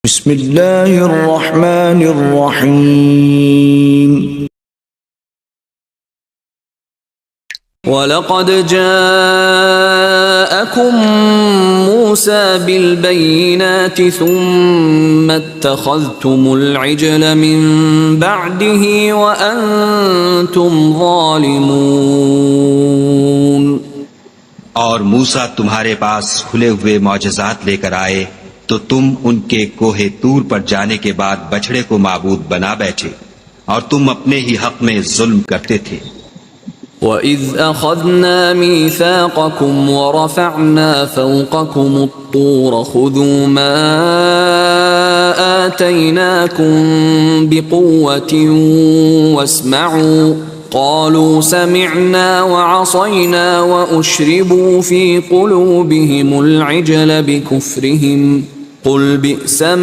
بسم اللہ الرحمن الرحیم وَلَقَدْ جَاءَكُم مُوسَى بِالْبَيِّنَاتِ ثُمَّ اتَّخَذْتُمُ الْعِجْلَ مِن بَعْدِهِ وَأَنْتُمْ ظَالِمُونَ اور موسیٰ تمہارے پاس کھلے ہوئے معجزات لے کر آئے تو تم ان کے کوہ طور پر جانے کے بعد بچڑے کو معبود بنا بیٹھے اور تم اپنے ہی حق میں ظلم کرتے تھے۔ وَإِذْ أَخَذْنَا مِيثَاقَكُمْ وَرَفَعْنَا فَوْقَكُمُ الطُّورَ خُذُوا مَا آتَيْنَاكُمْ بِقُوَّةٍ وَاسْمَعُوا قَالُوا سَمِعْنَا وَعَصَيْنَا وَأُشْرِبُوا فِي قُلُوبِهِمُ الْعِجْلَ بِكُفْرِهِمْ قُلْ بِئْسَ